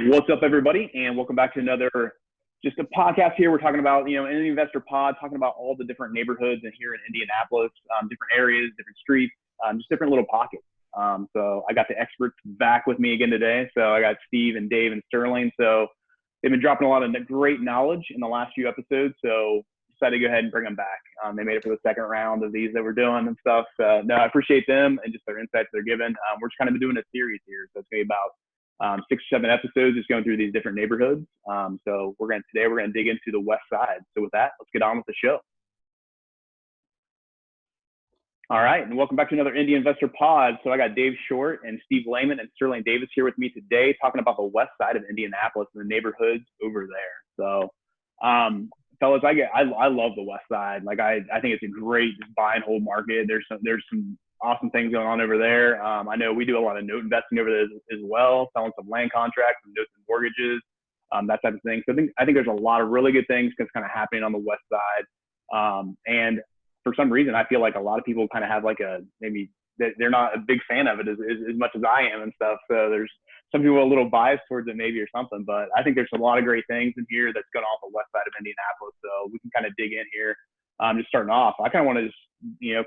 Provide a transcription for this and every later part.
What's up, everybody, and welcome back to another just a podcast here. We're talking about, Indy Investor Pod, talking about all the different neighborhoods and here in Indianapolis, different areas, different streets, just different little pockets. So I got the experts back with me again today. So I got Steve and Dave and Sterling. So they've been dropping a lot of great knowledge in the last few episodes. So decided to go ahead and bring them back. They made it for the second round of these that we're doing and stuff. No, I appreciate them and just their insights they're giving. We're just kind of doing a series here. So it's going to be about 6 or 7 episodes just going through these different neighborhoods. So today we're gonna dig into the West Side. So with that, let's get on with the show. All right, and welcome back to another Indy Investor Pod. So I got Dave Short and Steve Lehman and Sterling Davis here with me today, talking about the West Side of Indianapolis and the neighborhoods over there. So, fellas, I love the West Side. Like I think it's a great just buy and hold market. There's some awesome things going on over there. I know we do a lot of note investing over there as well, selling some land contracts and notes and mortgages, that type of thing. So I think there's a lot of really good things that's kind of happening on the West Side. And for some reason, I feel like a lot of people kind of have maybe they're not a big fan of it as much as I am and stuff. So there's some people a little biased towards it maybe or something, but I think there's a lot of great things in here that's going on the West Side of Indianapolis. So we can kind of dig in here. Just starting off, I kind of want to just,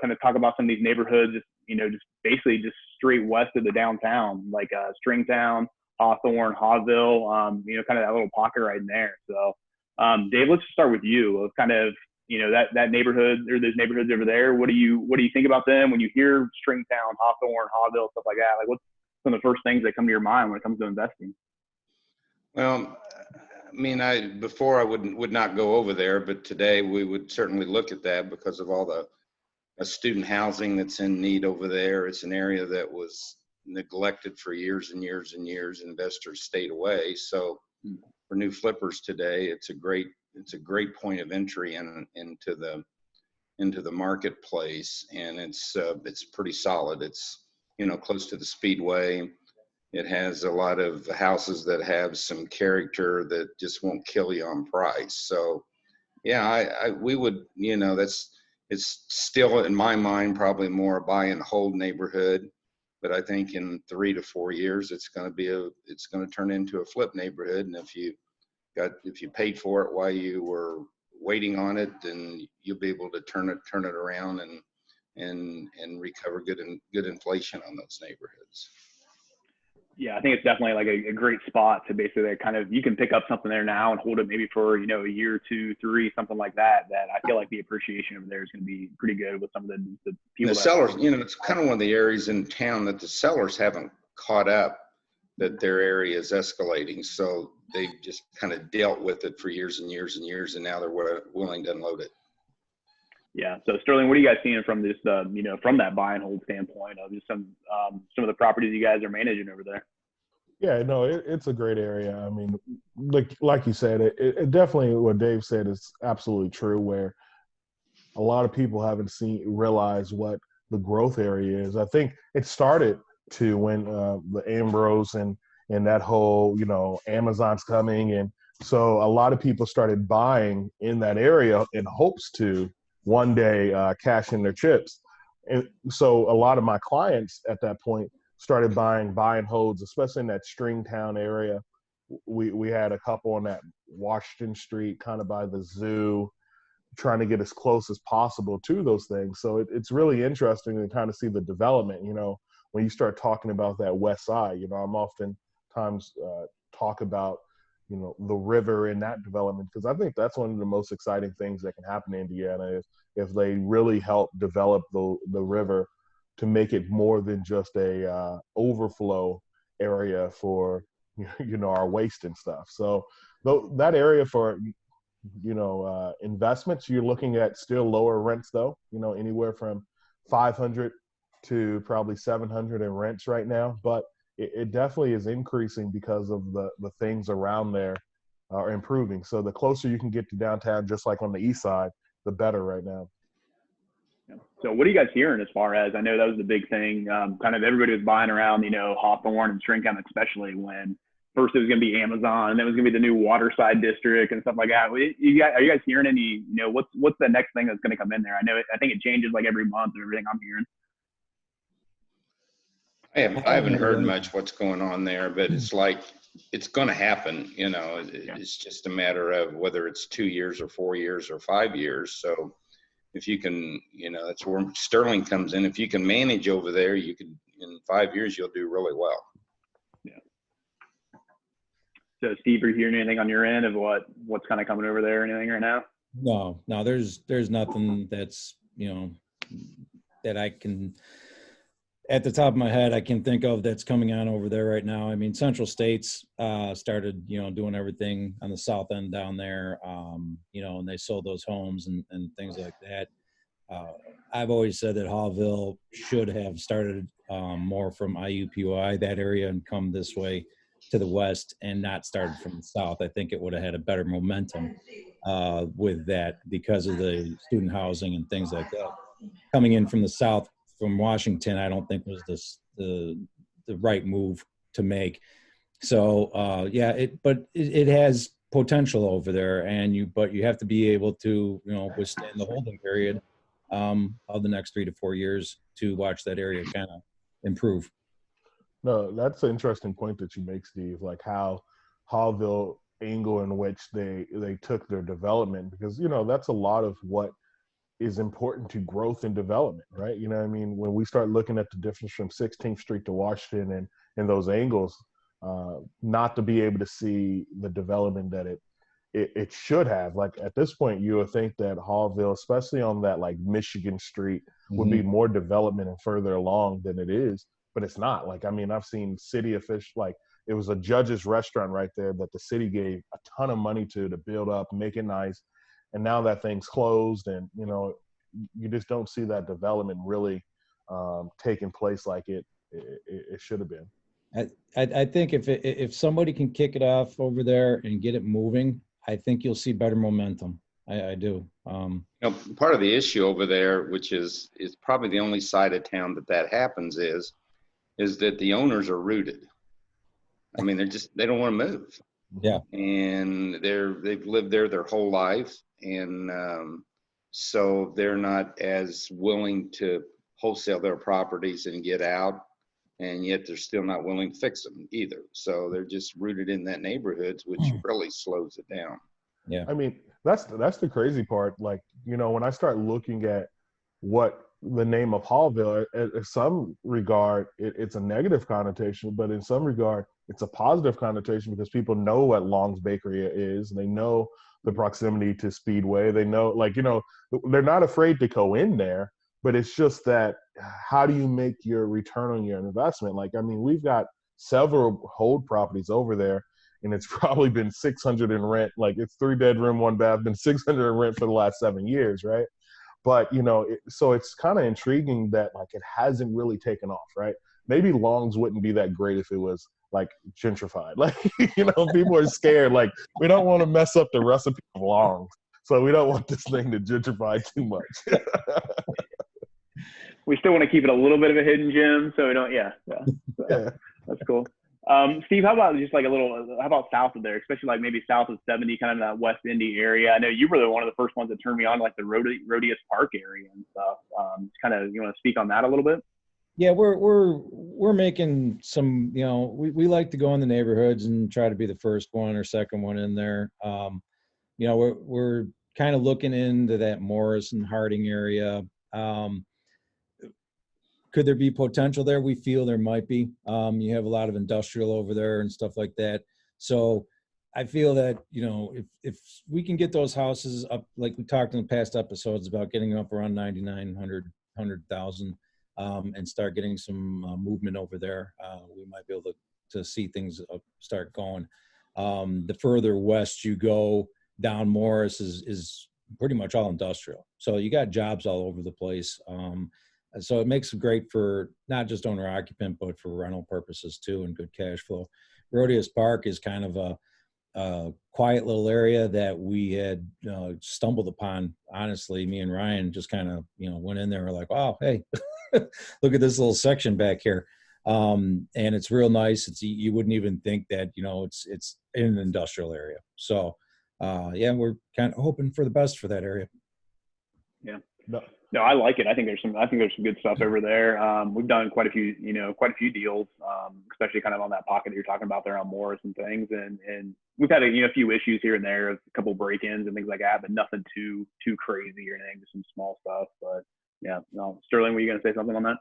kind of talk about some of these neighborhoods, just basically just straight west of the downtown, like Stringtown, Hawthorne, Hawville, kind of that little pocket right in there. So, Dave, let's just start with you of kind of, that neighborhood or those neighborhoods over there. What do you think about them when you hear Stringtown, Hawthorne, Hawville, stuff like that? Like, what's some of the first things that come to your mind when it comes to investing? Well, I mean, before I would not go over there, but today we would certainly look at that because of all the student housing that's in need over there. It's an area that was neglected for years and years and years. Investors stayed away. So for new flippers today, it's a great point of entry into the marketplace, and it's pretty solid. It's close to the Speedway. It has a lot of houses that have some character that just won't kill you on price. So, yeah, we would, it's still in my mind probably more a buy and hold neighborhood, but I think in 3 to 4 years it's going to turn into a flip neighborhood. And if you paid for it while you were waiting on it, then you'll be able to turn it around and recover good inflation on those neighborhoods. Yeah, I think it's definitely like a great spot to basically kind of, you can pick up something there now and hold it maybe for, a year, 2, 3, something like that I feel like the appreciation over there is going to be pretty good with some of the people. The sellers, it's kind of one of the areas in town that the sellers haven't caught up, that their area is escalating. So they've just kind of dealt with it for years and years and years, and now they're willing to unload it. Yeah. So Sterling, what are you guys seeing from this, from that buy and hold standpoint of just some of the properties you guys are managing over there? Yeah, no, it's a great area. I mean, like you said, it definitely, what Dave said is absolutely true, where a lot of people haven't realized what the growth area is. I think it started when the Ambrose and that whole, Amazon's coming. And so a lot of people started buying in that area in hopes to one day cash in their chips. And so a lot of my clients at that point started buying buy and holds, especially in that Stringtown area. We had a couple on that Washington Street, kind of by the zoo, trying to get as close as possible to those things. So it's really interesting to kind of see the development, when you start talking about that West Side. I'm oftentimes talk about, the river in that development, because I think that's one of the most exciting things that can happen in Indiana if they really help develop the river to make it more than just a overflow area for, our waste and stuff. So that area for, investments, you're looking at still lower rents though, anywhere from 500 to probably 700 in rents right now. But it definitely is increasing because of the things around there are improving. So the closer you can get to downtown, just like on the east side, the better right now. So what are you guys hearing as far as, I know that was the big thing, kind of everybody was buying around, Hawthorne and Shrink especially, when first it was going to be Amazon and then it was going to be the new Waterside district and stuff like that. Are you guys hearing any, what's the next thing that's going to come in there? I think it changes like every month and everything I'm hearing. I haven't heard much what's going on there, but it's like it's going to happen. It's just a matter of whether it's 2 years or 4 years or 5 years. So if you can, that's where Sterling comes in. If you can manage over there, you could, in 5 years, you'll do really well. Yeah. So Steve, are you hearing anything on your end of what's kind of coming over there or anything right now? No, there's nothing that's, that I can, at the top of my head, I can think of that's coming on over there right now. I mean, Central States started, doing everything on the south end down there, and they sold those homes and things like that. I've always said that Hawville should have started more from IUPUI, that area, and come this way to the west and not started from the south. I think it would have had a better momentum with that because of the student housing and things like that. Coming in from the south, from Washington, I don't think was the right move to make. So it has potential over there, but you have to be able to withstand the holding period of the next 3 to 4 years to watch that area kind of improve. No, that's an interesting point that you make, Steve, like how Hawville angle in which they took their development, because that's a lot of what is important to growth and development, right? When we start looking at the difference from 16th Street to Washington and those angles, not to be able to see the development that it should have. Like at this point, you would think that Hawville, especially on that like Michigan Street, would be more development and further along than it is, but it's not. Like, I've seen city officials, like it was a judge's restaurant right there that the city gave a ton of money to build up, make it nice. And now that thing's closed, and you just don't see that development really taking place like it should have been. I think if somebody can kick it off over there and get it moving, I think you'll see better momentum. I do. Part of the issue over there, which is probably the only side of town that happens, is that the owners are rooted. They don't want to move. Yeah. And they've lived there their whole life. And so they're not as willing to wholesale their properties and get out. And yet they're still not willing to fix them either. So they're just rooted in that neighborhood, which really slows it down. Yeah. That's the crazy part. Like, when I start looking at what the name of Hawville, in some regard, it's a negative connotation, but in some regard, it's a positive connotation because people know what Long's Bakery is. And they know the proximity to Speedway. They know, they're not afraid to go in there, but it's just that how do you make your return on your investment? We've got several hold properties over there, and it's probably been $600 in rent. Like, it's 3-bedroom, 1-bath, been $600 in rent for the last 7 years, right? But, so it's kind of intriguing that, it hasn't really taken off, right? Maybe Long's wouldn't be that great if it was, gentrified. People are scared. We don't want to mess up the recipe of Long's. So we don't want this thing to gentrify too much. We still want to keep it a little bit of a hidden gem, so we don't. Yeah. That's cool. Steve, how about just how about south of there, especially maybe south of 70, kind of that West Indy area? I know you were one of the first ones that turned me on, the Rhodius Park area and stuff. You want to speak on that a little bit? Yeah, we're making some. We like to go in the neighborhoods and try to be the first one or second one in there. We're kind of looking into that Morris and Harding area. Could there be potential there? We feel there might be. You have a lot of industrial over there and stuff like that. So I feel that, if we can get those houses up, like we talked in the past episodes about getting up around 100,000 and start getting some movement over there, we might be able to see things start going. The further west you go, down Morris is pretty much all industrial. So you got jobs all over the place. So it makes it great for not just owner occupant, but for rental purposes too, and good cash flow. Rhodius Park is kind of a quiet little area that we had stumbled upon. Honestly, me and Ryan just kind of, went in there and were like, oh, hey, look at this little section back here. And it's real nice. You wouldn't even think that, it's in an industrial area. So, we're kind of hoping for the best for that area. Yeah. No, I like it. I think there's some good stuff over there. We've done quite a few deals, especially kind of on that pocket that you're talking about there on Morris and things. And we've had a few issues here and there, a couple break-ins and things like that, but nothing too crazy or anything, just some small stuff. But yeah, no, Sterling, were you going to say something on that?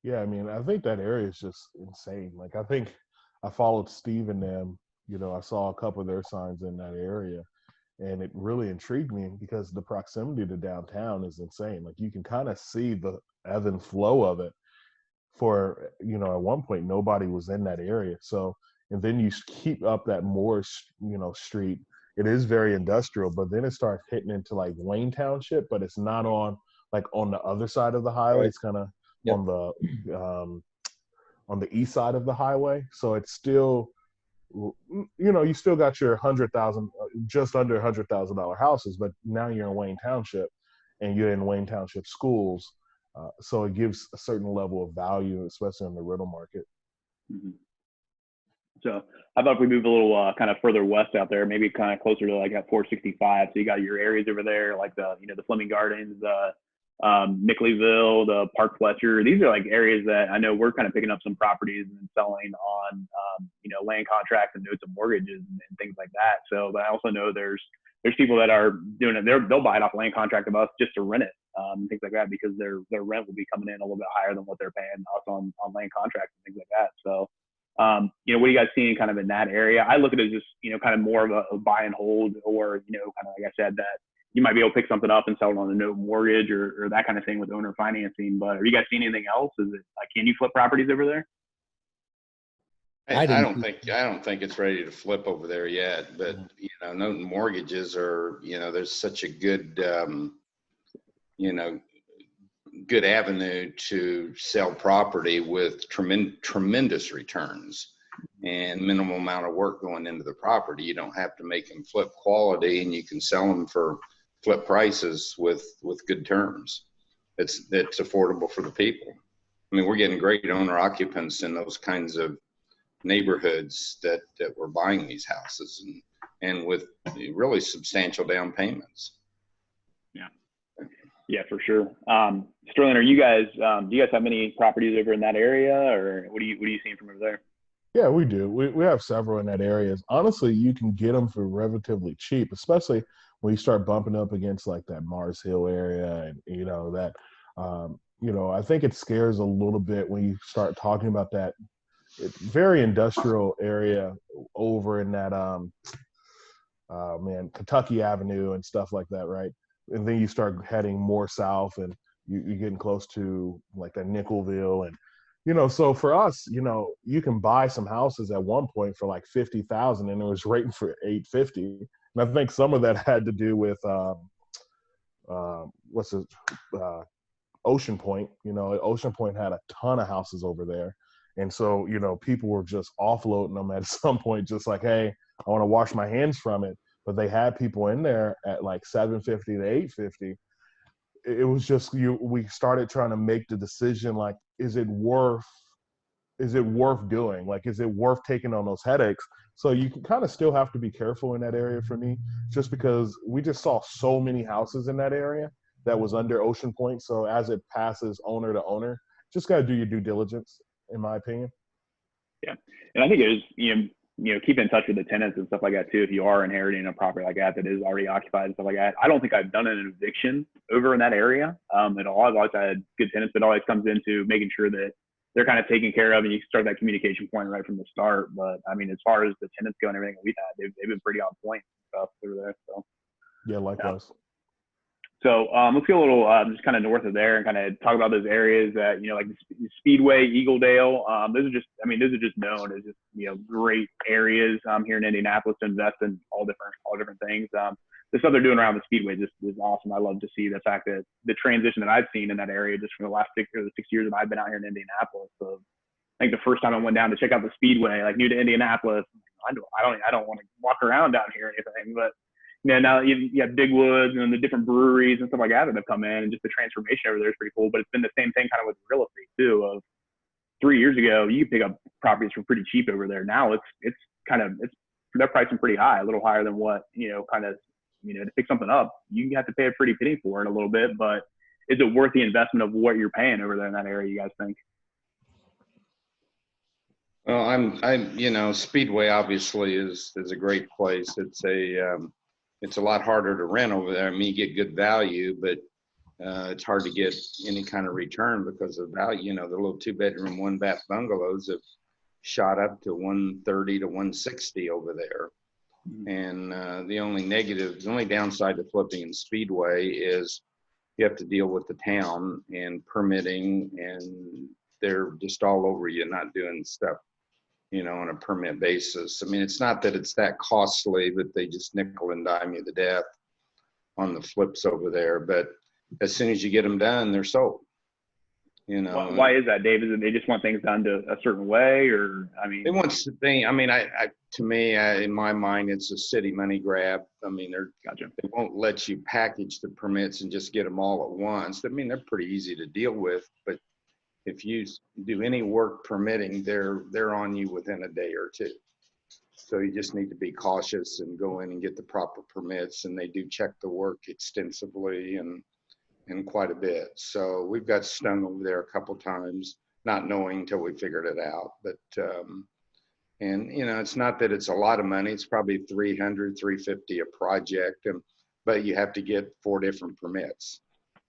Yeah, I mean, I think that area is just insane. Like, I think I followed Steve and them. I saw a couple of their signs in that area, and it really intrigued me because the proximity to downtown is insane. Like, you can kind of see the ebb and flow of it. For at one point nobody was in that area. So, and then you keep up that Morris, street. It is very industrial, but then it starts hitting into like Wayne Township, but it's not on the other side of the highway. Right. It's kind of Yep. on the east side of the highway. So it's still, you still got your just under $100,000 houses, but now you're in Wayne Township, and you're in Wayne Township schools. So it gives a certain level of value, especially in the rental market. Mm-hmm. So how about if we move a little kind of further west out there, maybe kind of closer to like at 465. So you got your areas over there, like the Fleming Gardens, Mickleyville, the Park Fletcher. These are like areas that I know we're kind of picking up some properties and selling on, land contracts and notes of mortgages and things like that. So, but I also know there's people that are doing it. They'll buy it off land contract of us just to rent it, things like that, because their rent will be coming in a little bit higher than what they're paying us on land contracts and things like that. So, what are you guys seeing kind of in that area? I look at it as just, kind of more of a buy and hold, or, kind of like I said, that you might be able to pick something up and sell it on a note mortgage or that kind of thing with owner financing. But are you guys seeing anything else? Is it like, can you flip properties over there? I don't think it's ready to flip over there yet, but note and mortgages are, there's such a good, good avenue to sell property with tremendous returns and minimal amount of work going into the property. You don't have to make them flip quality, and you can sell them for flip prices with good terms. It's affordable for the people. I mean, we're getting great owner occupants in those kinds of neighborhoods that we're buying these houses and with really substantial down payments. Yeah, for sure. Sterling, are you guys, do you guys have many properties over in that area, or what are you seeing from over there? Yeah, we do. We have several in that area. Honestly, you can get them for relatively cheap, especially when you start bumping up against like that Mars Hill area, and that I think it scares a little bit when you start talking about that very industrial area over in that Kentucky Avenue and stuff like that, right? And then you start heading more south, and you're getting close to like that Nickelville, and so for us, you can buy some houses at one point for like 50,000, and it was rating for 850. And I think some of that had to do with Ocean Point. Ocean Point had a ton of houses over there, and so people were just offloading them at some point, just like, hey, I want to wash my hands from it. But they had people in there at like 750 to 850. It was just we started trying to make the decision, like, is it worth doing? Like, is it worth taking on those headaches? So you can kind of still have to be careful in that area for me, just because we just saw so many houses in that area that was under Ocean Point. So as it passes owner to owner, just got to do your due diligence, in my opinion. Yeah. And I think it is, keep in touch with the tenants and stuff like that too. If you are inheriting a property like that is already occupied and stuff like that. I don't think I've done an eviction over in that area at all. I've always had good tenants, but it always comes into making sure that they're kind of taken care of, and you start that communication point right from the start. But I mean, as far as the tenants go and everything that we've had, they've been pretty on point and stuff over there. So yeah, likewise. Yeah. So let's go a little just kind of north of there and kind of talk about those areas that, like the Speedway, Eagledale. Those are just known as just, great areas here in Indianapolis to invest in all different things. The stuff they're doing around the Speedway just is awesome. I love to see the fact that the transition that I've seen in that area just from the last 6 years that I've been out here in Indianapolis. So I think the first time I went down to check out the Speedway, like new to Indianapolis, I don't want to walk around down here or anything, but now you have Big Woods and the different breweries and stuff like that have come in, and just the transformation over there is pretty cool. But it's been the same thing kind of with real estate too. Of 3 years ago, you could pick up properties for pretty cheap over there. Now they're pricing pretty high, a little higher than what to pick something up, you have to pay a pretty penny for it a little bit. But is it worth the investment of what you're paying over there in that area, you guys think? Well, Speedway obviously is a great place. It's a lot harder to rent over there. I mean, you get good value, but it's hard to get any kind of return because of value. The little 2-bedroom, 1-bath bungalows have shot up to 130 to 160 over there. And the only downside to flipping in Speedway is you have to deal with the town and permitting, and they're just all over you, not doing stuff, on a permit basis. I mean, it's not that it's that costly, but they just nickel and dime you to death on the flips over there. But as soon as you get them done, they're sold. Why is that, Dave? Is it they just want things done to a certain way, or they want thing? I mean, to me, in my mind, it's a city money grab. I mean, they won't let you package the permits and just get them all at once. I mean, they're pretty easy to deal with, but if you do any work permitting, they're on you within a day or two. So you just need to be cautious and go in and get the proper permits, and they do check the work extensively and quite a bit. So we've got stung over there a couple times, not knowing until we figured it out. But it's not that it's a lot of money. It's probably $300, $350 a project, but you have to get 4 different permits.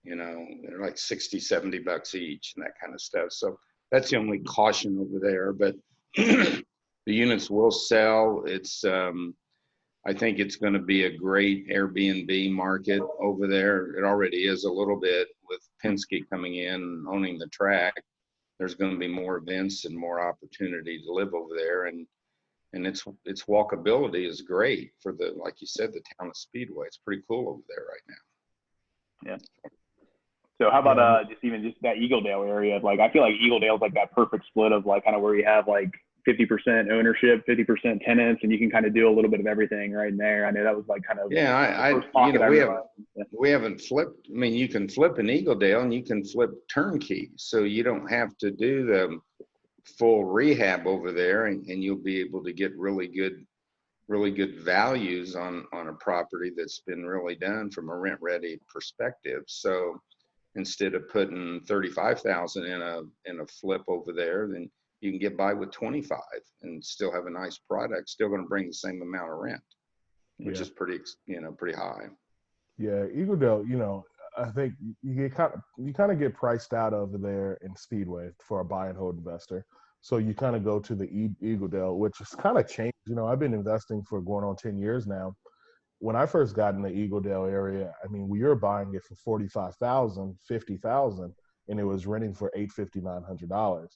They're like $60, $70 each and that kind of stuff. So that's the only caution over there. But the units will sell. I think it's going to be a great Airbnb market over there. It already is a little bit with Penske coming in and owning the track. There's going to be more events and more opportunity to live over there. And its walkability is great for like you said, the town of Speedway. It's pretty cool over there right now. Yeah. So how about just that Eagledale area? Like, I feel like Eagledale's like that perfect split of like kind of where you have like 50% ownership, 50% tenants, and you can kind of do a little bit of everything right in there. I know that was like kind of we haven't flipped. I mean, you can flip in Eagledale and you can flip turnkey, so you don't have to do the full rehab over there, and you'll be able to get really good values on a property that's been really done from a rent ready perspective. So instead of putting 35,000 in a flip over there, then you can get by with 25 and still have a nice product, still going to bring the same amount of rent, which is pretty high. Yeah, Eagledale, I think you kind of get priced out over there in Speedway for a buy and hold investor. So you kind of go to the Eagledale, which has kind of changed. I've been investing for going on 10 years now. When I first got in the Eagledale area, I mean, we were buying it for $45,000, $50,000, and it was renting for $850, $900.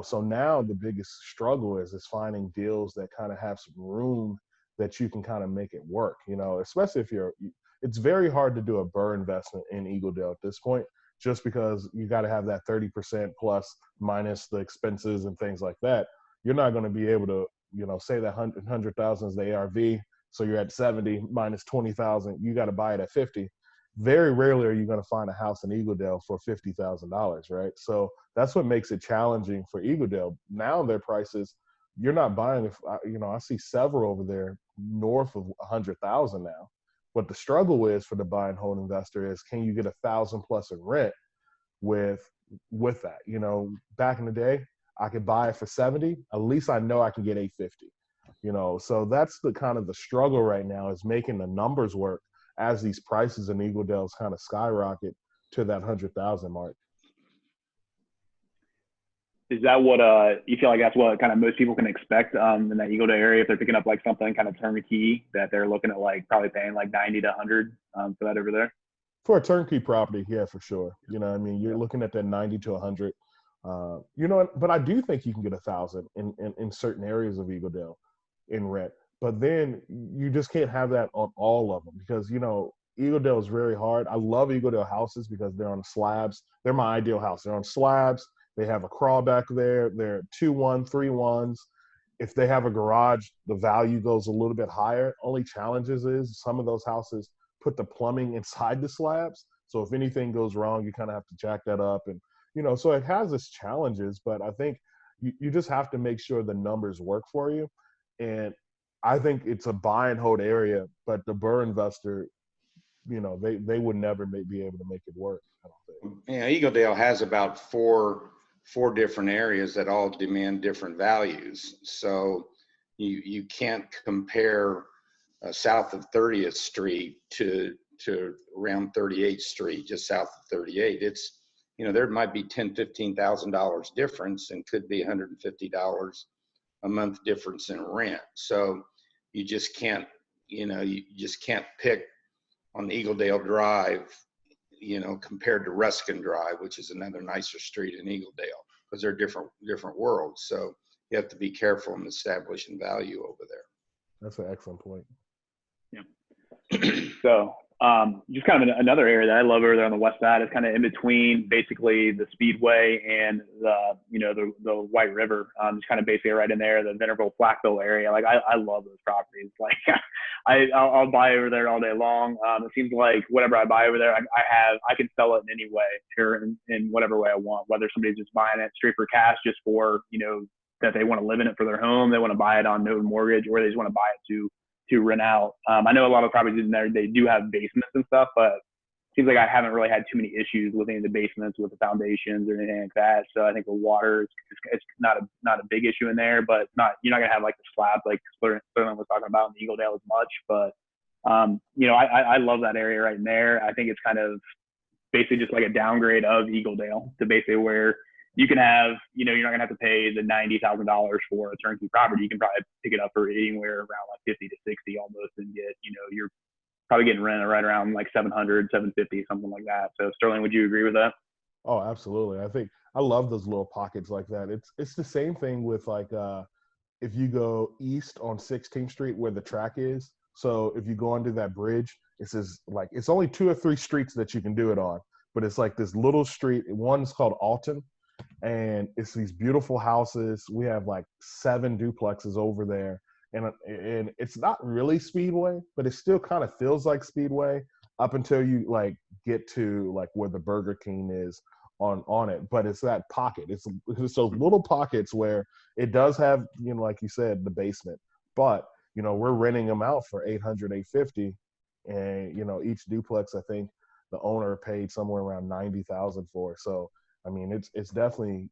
So now the biggest struggle is finding deals that kind of have some room that you can kind of make it work. Especially if it's very hard to do a BRRRR investment in Eagledale at this point, just because you got to have that 30% plus minus the expenses and things like that. You're not going to be able to, say that 100,000 is the ARV. So you're at 70 minus 20,000, you got to buy it at 50. Very rarely are you going to find a house in Eagledale for $50,000, right? So that's what makes it challenging for Eagledale. Now their prices, you're not buying, I see several over there north of 100,000 now. What the struggle is for the buy and hold investor is, can you get 1,000 plus in rent with that? Back in the day, I could buy it for 70. At least I know I can get 850. So that's the kind of the struggle right now, is making the numbers work as these prices in Eagledale's kind of skyrocket to that 100,000 mark. Is that what you feel like that's what kind of most people can expect in that Eagledale area if they're picking up like something kind of turnkey, that they're looking at like probably paying like 90 to 100 for that over there? For a turnkey property, yeah, for sure. You're looking at that 90 to 100. But I do think you can get 1,000 in certain areas of Eagledale in rent. But then you just can't have that on all of them, because Eagledale is very hard. I love Eagledale houses because they're on slabs. They're my ideal house. They're on slabs. They have a crawl back there. They're 2-1, 3-1s. If they have a garage, the value goes a little bit higher. Only challenges is some of those houses put the plumbing inside the slabs. So if anything goes wrong, you kind of have to jack that up. And, so it has its challenges, but I think you just have to make sure the numbers work for you. And I think it's a buy and hold area, but the BRRRR investor, they would never be able to make it work, I don't think. Yeah, Eagle Dale has about four different areas that all demand different values. So you can't compare south of 30th Street to around 38th Street, just south of 38. It's, there might be $10,000-$15,000 difference, and could be $150 a month difference in rent. So you just can't, you just can't pick on Eagle Dale Drive, compared to Ruskin Drive, which is another nicer street in Eagle Dale, because they're different worlds. So you have to be careful in establishing value over there. That's an excellent point. Yeah. So just kind of another area that I love over there on the west side is kind of in between basically the Speedway and the White River. Just kind of basically right in there, the Venerable Blackville area. Like I love those properties. Like I'll buy over there all day long. It seems like whatever I buy over there, I can sell it in any way here in whatever way I want, whether somebody's just buying it straight for cash just for, that they want to live in it for their home. They want to buy it on no mortgage, or they just want to buy it to rent out. I know a lot of properties in there, they do have basements and stuff, but it seems like I haven't really had too many issues with any of the basements with the foundations or anything like that. So I think the water it's not a big issue in there, but you're not gonna have like the slab like Sterling was talking about in Eagle Dale as much. But I love that area right in there. I think it's kind of basically just like a downgrade of Eagle Dale to basically where you can have, you're not gonna have to pay the $90,000 for a turnkey property. You can probably pick it up for anywhere around like 50 to 60 almost, and get, you're probably getting rent right around like 700, 750, something like that. So Sterling, would you agree with that? Oh, absolutely. I think I love those little pockets like that. It's the same thing with like if you go east on 16th Street where the track is. So if you go under that bridge, it says like it's only 2 or 3 streets that you can do it on, but it's like this little street. One's called Alton. And it's these beautiful houses. We have like 7 duplexes over there, and it's not really Speedway, but it still kind of feels like Speedway up until you like get to like where the Burger King is on it. But it's that pocket. It's those little pockets where it does have, like you said, the basement, but we're renting them out for $800, $850, and each duplex, I think the owner paid somewhere around $90,000 for. So I mean, it's definitely,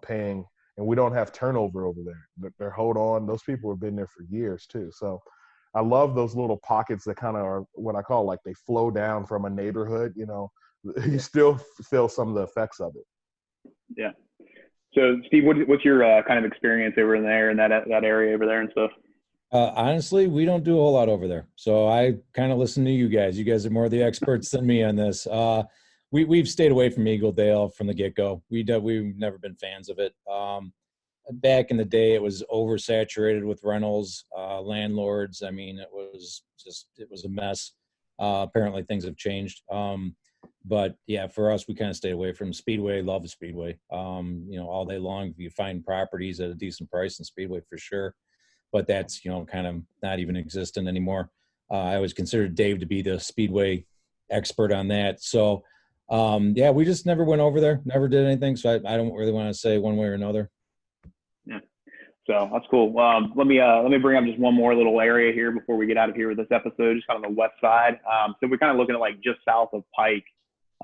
paying, and we don't have turnover over there. They're hold on. Those people have been there for years too. So I love those little pockets that kind of are what I call like they flow down from a neighborhood. You still feel some of the effects of it. Yeah. So Steve, what's your kind of experience over in there in that area over there and stuff? Honestly, we don't do a whole lot over there. So I kind of listen to you guys. You guys are more the experts than me on this. We've stayed away from Eagle Dale from the get-go. We've never been fans of it. Back in the day, it was oversaturated with rentals, landlords. I mean, it was a mess. Apparently, things have changed. But yeah, for us, we kind of stayed away from Speedway. Love the Speedway. All day long, you find properties at a decent price in Speedway for sure. But that's kind of not even existent anymore. I always considered Dave to be the Speedway expert on that. So. We just never went over there, never did anything. So I don't really want to say one way or another. Yeah. So that's cool. Let me bring up just one more little area here before we get out of here with this episode, just kind of the west side. So we're kind of looking at like just south of Pike,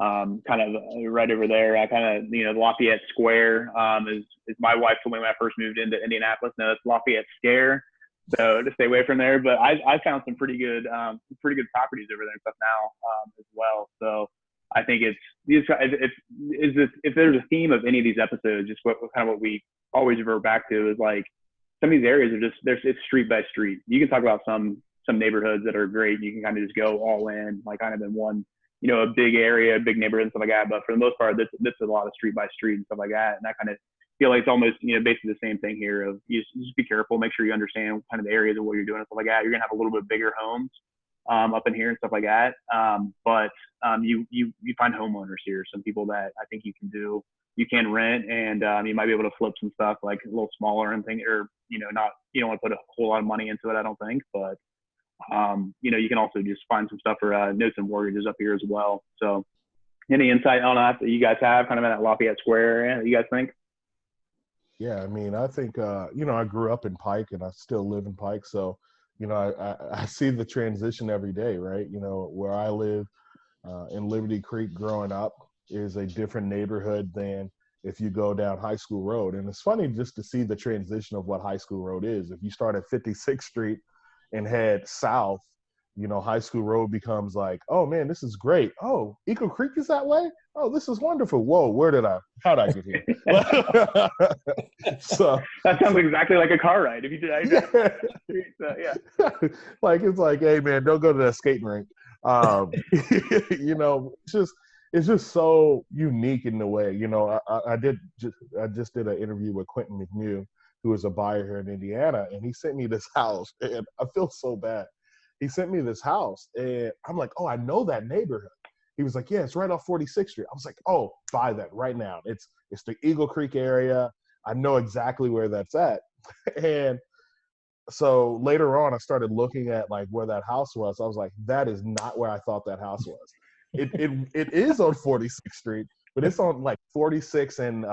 kind of right over there. I kind of, the Lafayette Square, is my wife told me when I first moved into Indianapolis. No, it's Lafayette Square. So to stay away from there, but I found some pretty good properties over there and stuff now, as well. So I think if there's a theme of any of these episodes, just what we always revert back to is like some of these areas are it's street by street. You can talk about some neighborhoods that are great. You can kind of just go all in, like kind of in one, a big area, a big neighborhood and stuff like that. But for the most part, this is a lot of street by street and stuff like that. And I kind of feel like it's almost, basically the same thing here of you just be careful, make sure you understand kind of the areas of what you're doing and stuff like that. You're going to have a little bit bigger homes up in here and stuff like that. But you find homeowners here, some people that I think you can rent, and you might be able to flip some stuff like a little smaller and thing, or, you don't want to put a whole lot of money into it, I don't think, but you can also just find some stuff for notes and mortgages up here as well. So any insight on that you guys have kind of in that Lafayette Square area, you guys think? Yeah, I mean, I think, I grew up in Pike and I still live in Pike. So, you know, I see the transition every day, right? You know, where I live in Liberty Creek growing up is a different neighborhood than if you go down High School Road. And it's funny just to see the transition of what High School Road is. If you start at 56th Street and head south, you know, High School Road becomes like, oh man, this is great. Oh, Eagle Creek is that way? Oh, this is wonderful. Whoa, how'd I get here? So that sounds exactly like a car ride. If you did, yeah. Like, it's like, hey man, don't go to that skating rink. You know, it's just so unique in the way, you know. I just did an interview with Quentin McNew, who is a buyer here in Indiana, and he sent me this house, and I feel so bad. He sent me this house, and I'm like, oh, I know that neighborhood. He was like, yeah, it's right off 46th Street. I was like, oh, buy that right now. It's the Eagle Creek area. I know exactly where that's at. And so later on, I started looking at like where that house was. I was like, that is not where I thought that house was. It is on 46th Street, but it's on like 46 and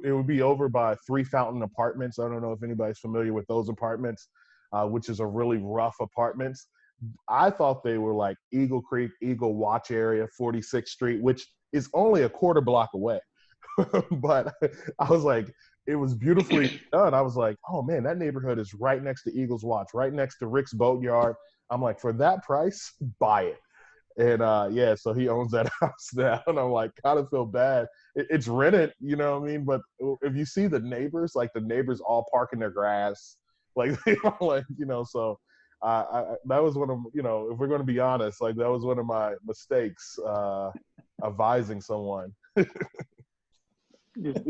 it would be over by Three Fountain Apartments. I don't know if anybody's familiar with those apartments, which is a really rough apartments. I thought they were like Eagle Creek, Eagle Watch area, 46th Street, which is only a quarter block away. But I was like, it was beautifully done. I was like, oh man, that neighborhood is right next to Eagles Watch, right next to Rick's Boatyard. I'm like, for that price, buy it. And yeah, so he owns that house now, and I'm like, kind of feel bad. It's rented, you know what I mean? But if you see the neighbors, like the neighbors all parking their grass, like, like, you know, so that was one of, you know, if we're going to be honest, like that was one of my mistakes, advising someone.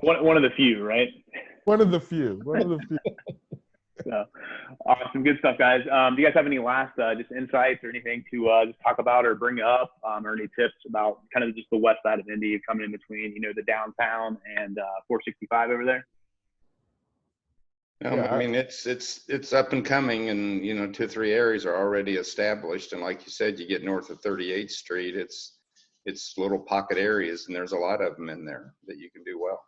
one of the few, right? One of the few. So, awesome, good stuff, guys. Do you guys have any last just insights or anything to just talk about or bring up, or any tips about kind of just the west side of Indy coming in between, you know, the downtown and 465 over there? I mean, it's up and coming, and you know, 2 or 3 areas are already established. And like you said, you get north of 38th Street, it's little pocket areas, and there's a lot of them in there that you can do well.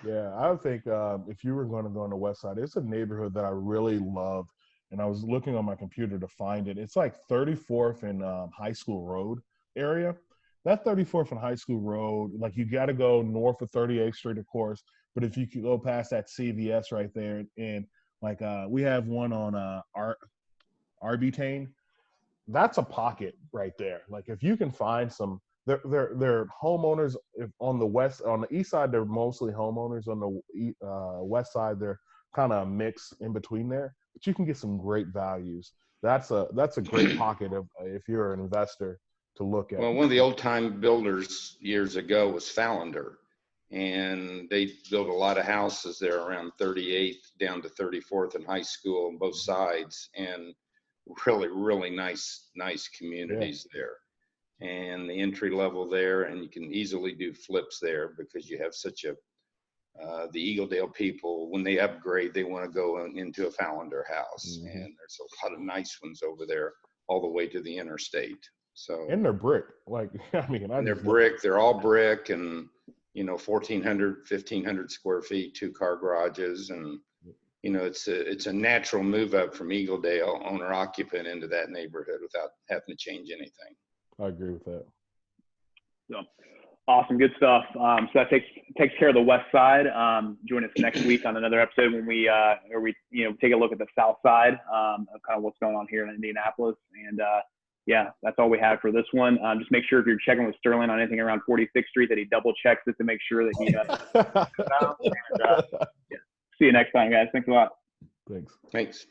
Yeah, I think if you were going to go on the west side, it's a neighborhood that I really love, and I was looking on my computer to find it. It's like 34th and High School Road area. That 34th and High School Road, like you got to go north of 38th Street, of course. But if you could go past that CVS right there, and like we have one on Arbutane, that's a pocket right there. Like if you can find some, they're homeowners on the east side. They're mostly homeowners. On the west side, they're kind of a mix in between there. But you can get some great values. That's a great pocket if you're an investor to look at. Well, one of the old time builders years ago was Fallander, and they built a lot of houses there around 38th down to 34th and High School on both sides, and really nice communities there. And the entry level there, and you can easily do flips there because you have such a the Eagledale people, when they upgrade, they want to go into a Fallander house. Mm-hmm. And there's a lot of nice ones over there all the way to the interstate. So, and they're brick, like, I mean, they're brick, they're all brick, and you know, 1,500 square feet, 2-car garages, and you know, it's a natural move up from Eagledale owner occupant into that neighborhood without having to change anything. I agree with that. So awesome, good stuff. So that takes care of the west side. Join us next week on another episode when we you know, take a look at the south side of kind of what's going on here in Indianapolis. And yeah, that's all we have for this one. Just make sure if you're checking with Sterling on anything around 46th Street that he double checks it to make sure that he and, yeah. See you next time, guys. Thanks a lot. Thanks. Thanks.